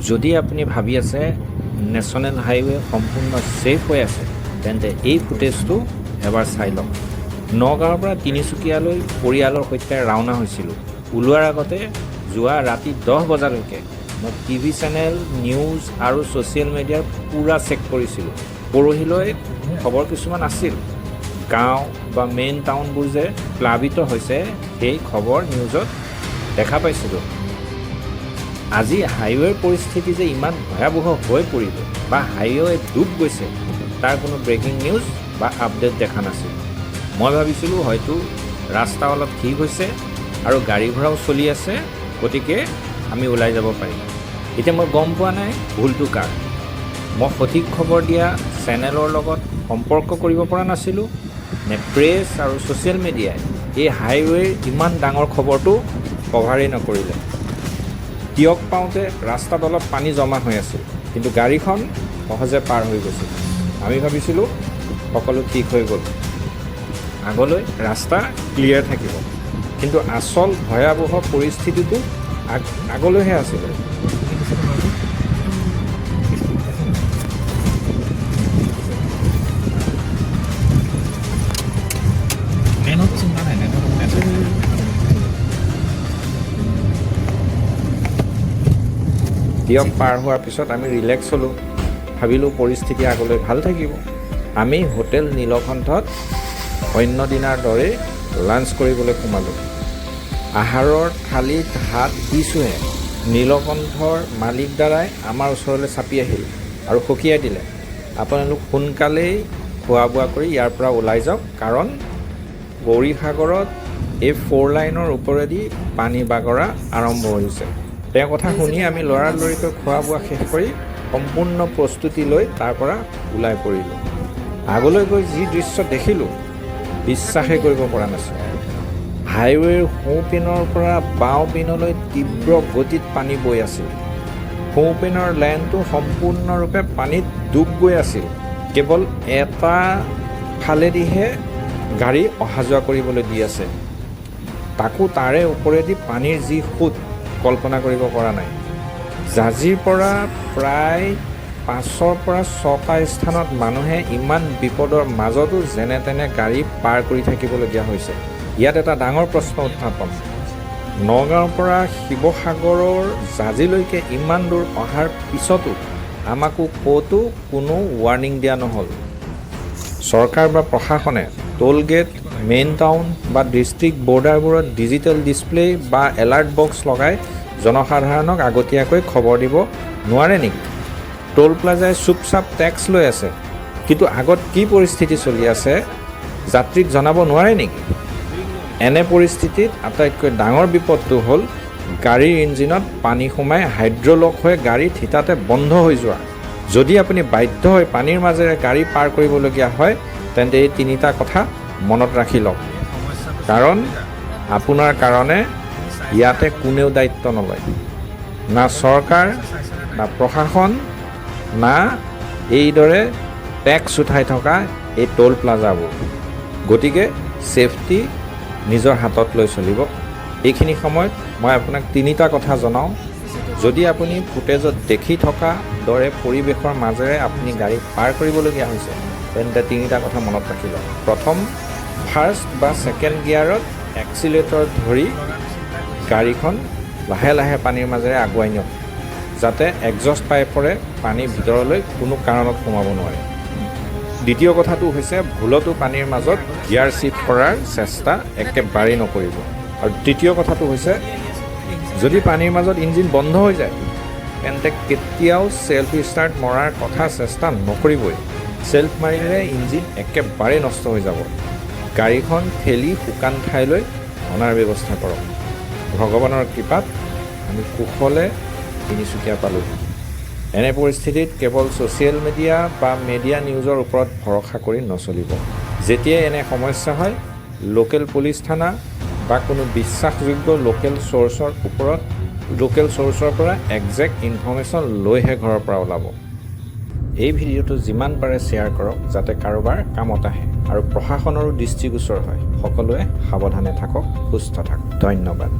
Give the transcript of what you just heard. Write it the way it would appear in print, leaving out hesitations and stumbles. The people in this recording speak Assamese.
যদি আপুনি ভাবি আছে নেশ্যনেল হাইৱে সম্পূৰ্ণ ছেফ হৈ আছে তেন্তে এই ফুটেজটো এবাৰ চাই লওক। নগাঁৱৰ পৰা তিনিচুকীয়ালৈ পৰিয়ালৰ সৈতে ৰাওনা হৈছিলোঁ। ওলোৱাৰ আগতে যোৱা ৰাতি 10 বজালৈকে মই টিভি চেনেল, নিউজ আৰু ছ'চিয়েল মিডিয়াৰ পূৰা চেক কৰিছিলোঁ। পৰহিলৈ খবৰ কিছুমান আছিল। গাঁও বা মেইন টাউনবোৰ যে প্লাবিত হৈছে সেই খবৰ নিউজত দেখা পাইছিলোঁ। আজি হাইৱেৰ পৰিস্থিতি যে ইমান ভয়াৱহ হৈ পৰিব বা হাইৱে ডুব গৈছে তাৰ কোনো ব্ৰেকিং নিউজ বা আপডেট দেখা নাছিল। মই ভাবিছিলোঁ হয়তো ৰাস্তা অলপ ঠিক হৈছে আৰু গাড়ী ঘোঁৰাও চলি আছে, গতিকে আমি ওলাই যাব পাৰিম। এতিয়া মই গম পোৱা নাই ভুলটো কাৰ। মই সঠিক খবৰ দিয়া চেনেলৰ লগত সম্পৰ্ক কৰিব পৰা নাছিলোঁ নে প্ৰেছ আৰু ছ'চিয়েল মিডিয়াই এই হাইৱেৰ ইমান ডাঙৰ খবৰটো কভাৰেই নকৰিলে। টিয়ক পাওঁতে ৰাস্তাত অলপ পানী জমা হৈ আছিল, কিন্তু গাড়ীখন সহজে পাৰ হৈ গৈছিল। আমি ভাবিছিলোঁ সকলো ঠিক হৈ গ'ল, আগলৈ ৰাস্তা ক্লিয়াৰ থাকিব, কিন্তু আচল ভয়াৱহ পৰিস্থিতিটো আগলৈহে আছিলে। টিয়ক পাৰ হোৱাৰ পিছত আমি ৰিলেক্স হ'লোঁ, ভাবিলোঁ পৰিস্থিতি আগলৈ ভাল থাকিব। আমি হোটেল নীলকণ্ঠত অন্য দিনাৰ দৰে লাঞ্চ কৰিবলৈ সোমালোঁ। আহাৰৰ থালিত হাত দিছোঁহে নীলকণ্ঠৰ মালিক দ্বাৰাই আমাৰ ওচৰলৈ চাপি আহিল আৰু সকীয়াই দিলে, আপোনালোক সোনকালেই খোৱা বোৱা কৰি ইয়াৰ পৰা ওলাই যাওক, কাৰণ গৌৰীসাগৰত এই 4 লাইনৰ ওপৰেদি পানী বাগৰা আৰম্ভ হৈছে। তেওঁৰ কথা শুনি আমি লৰালৰিকৈ খোৱা বোৱা শেষ কৰি সম্পূৰ্ণ প্ৰস্তুতি লৈ তাৰ পৰা ওলাই পৰিলোঁ। আগলৈ গৈ যি দৃশ্য দেখিলোঁ বিশ্বাসেই কৰিব পৰা নাছিলোঁ। হাইৱেৰ সোঁপিনৰ পৰা বাওঁ পিনলৈ তীব্ৰ গতিত পানী বৈ আছিল। সোঁপিনৰ লেনটো সম্পূৰ্ণৰূপে পানীত ডুব গৈ আছিল। কেৱল এটা ফালেদিহে গাড়ী অহা যোৱা কৰিবলৈ দি আছে, তাকো তাৰে ওপৰেদি পানীৰ যি সোঁত কল্পনা কৰিব পৰা নাই। জাজিৰ পৰা প্ৰায় 5ৰ পৰা 6টা স্থানত মানুহে ইমান বিপদৰ মাজতো যেনে তেনে গাড়ী পাৰ কৰি থাকিবলগীয়া হৈছে। ইয়াত এটা ডাঙৰ প্ৰশ্ন উত্থাপন, নগাঁৱৰ পৰা শিৱসাগৰৰ জাজিলৈকে ইমান দূৰ অহাৰ পিছতো আমাকো ক'তো কোনো ৱাৰ্ণিং দিয়া নহ'ল। চৰকাৰ বা প্ৰশাসনে টোল গেট, মেইন টাউন বা ডিষ্ট্ৰিক্ট বৰ্ডাৰবোৰত ডিজিটেল ডিছপ্লে বা এলাৰ্ট বক্স লগাই জনসাধাৰণক আগতীয়াকৈ খবৰ দিব নোৱাৰে নেকি? টোল প্লাজাই চুপচাপ টেক্স লৈ আছে, কিন্তু আগত কি পৰিস্থিতি চলি আছে যাত্ৰীক জনাব নোৱাৰে নেকি? এনে পৰিস্থিতিত আটাইতকৈ ডাঙৰ বিপদটো হ'ল গাড়ীৰ ইঞ্জিনত পানী সোমাই হাইড্ৰলক হৈ গাড়ী থিতাতে বন্ধ হৈ যোৱা। যদি আপুনি বাধ্য হৈ পানীৰ মাজেৰে গাড়ী পাৰ কৰিবলগীয়া হয় তেন্তে এই 3টা কথা মনত ৰাখি লওক, কাৰণ আপোনাৰ কাৰণে ইয়াতে কোনেও দায়িত্ব নলয়, না চৰকাৰ, না প্ৰশাসন, না এইদৰে টেক্স উঠাই থকা এই টোল প্লাজাবোৰ। গতিকে ছেফটি নিজৰ হাতত লৈ চলিব। এইখিনি সময়ত মই আপোনাক 3টা কথা জনাওঁ। যদি আপুনি ফুটেজত দেখি থকা দৰে পৰিৱেশৰ মাজেৰে আপুনি গাড়ী পাৰ কৰিবলগীয়া হৈছে তেন্তে 3টা কথা মনত ৰাখি লওক। প্ৰথম, ফাৰ্ষ্ট বা ছেকেণ্ড গিয়াৰত এক্সিলেটৰ ধৰি গাড়ীখন লাহে লাহে পানীৰ মাজেৰে আগুৱাই নিয়ক, যাতে এক্সজষ্ট পাইপৰে পানী ভিতৰলৈ কোনো কাৰণত সোমাব নোৱাৰে। দ্বিতীয় কথাটো হৈছে ভুলতো পানীৰ মাজত গিয়াৰ শ্বিফ্ট কৰাৰ চেষ্টা একেবাৰেই নকৰিব। আৰু তৃতীয় কথাটো হৈছে যদি পানীৰ মাজত ইঞ্জিন বন্ধ হৈ যায় তেন্তে কেতিয়াও ছেল্ফ ষ্টাৰ্ট মৰাৰ কথা চেষ্টা নকৰিবই। ছেল্ফ মাৰিলে ইঞ্জিন একেবাৰেই নষ্ট হৈ যাব। গাড়ীখন ঠেলি শুকান ঠাইলৈ অনাৰ ব্যৱস্থা কৰক। ভগৱানৰ কৃপাত আমি কুশলে তিনিচুকীয়া পালোঁ। এনে পৰিস্থিতিত কেৱল ছ'চিয়েল মিডিয়া বা মিডিয়া নিউজৰ ওপৰত ভৰসা কৰি নচলিব। যেতিয়াই এনে সমস্যা হয় লোকেল পুলিচ থানা বা কোনো বিশ্বাসযোগ্য লোকেল চ'ৰ্চৰ পৰা একজেক্ট ইনফৰ্মেশ্যন লৈহে ঘৰৰ পৰা ওলাব। এই ভিডিঅ'টো যিমান পাৰে শ্বেয়াৰ কৰক যাতে কাৰোবাৰ কামত আহে আৰু প্ৰশাসনৰো দৃষ্টিগোচৰ হয়। সকলোৱে সাৱধানে থাকক, সুস্থ থাকক। ধন্যবাদ।